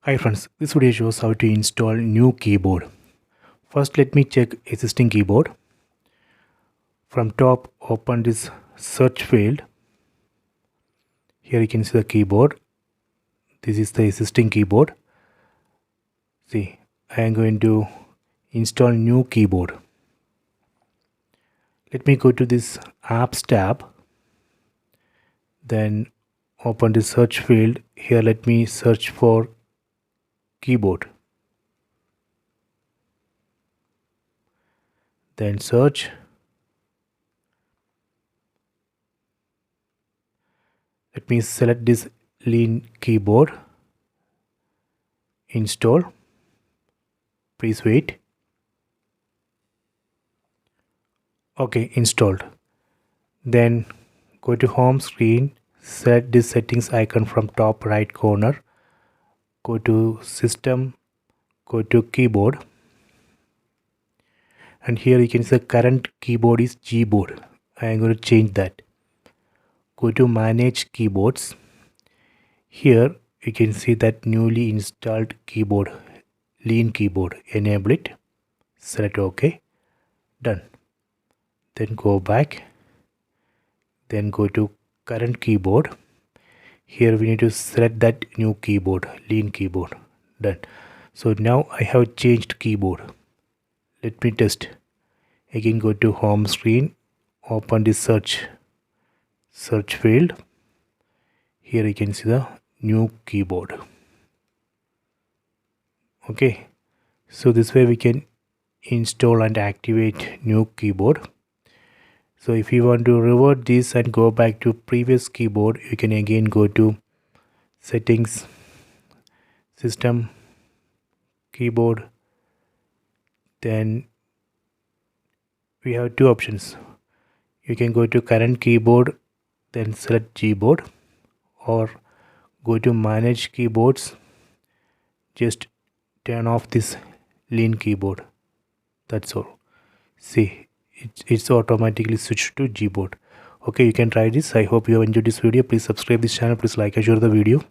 Hi friends, this video shows how to install new keyboard. First let me check existing keyboard. From top open this search field. Here you can see the keyboard. This is the existing keyboard. See, I am going to install new keyboard. Let me go to this apps tab. Then open the search field. Here let me search for keyboard. Then search. Let me select this lean keyboard. Install. Please wait. Okay, installed. Then go to home screen. Select this settings icon from top right corner. Go to system, go to keyboard, and here you can see the current keyboard is Gboard. I am going to change that. Go to manage keyboards. Here you can see that newly installed keyboard, lean keyboard. Enable it, select OK, done. Then go back, then go to current keyboard. Here we need to select that new keyboard, lean keyboard. Done. So now I have changed keyboard. Let me test. Again go to home screen. Open the search field. Here you can see the new keyboard. Okay. So this way we can install and activate new keyboard. So if you want to revert this and go back to previous keyboard, you can again go to settings, system, keyboard. Then we have two options. You can go to current keyboard, then select Gboard, or go to manage keyboards. Just turn off this lean keyboard. That's all. See, it's automatically switched to Gboard. Okay, you can try this. I hope you have enjoyed this video. Please subscribe this channel. Please like and share the video.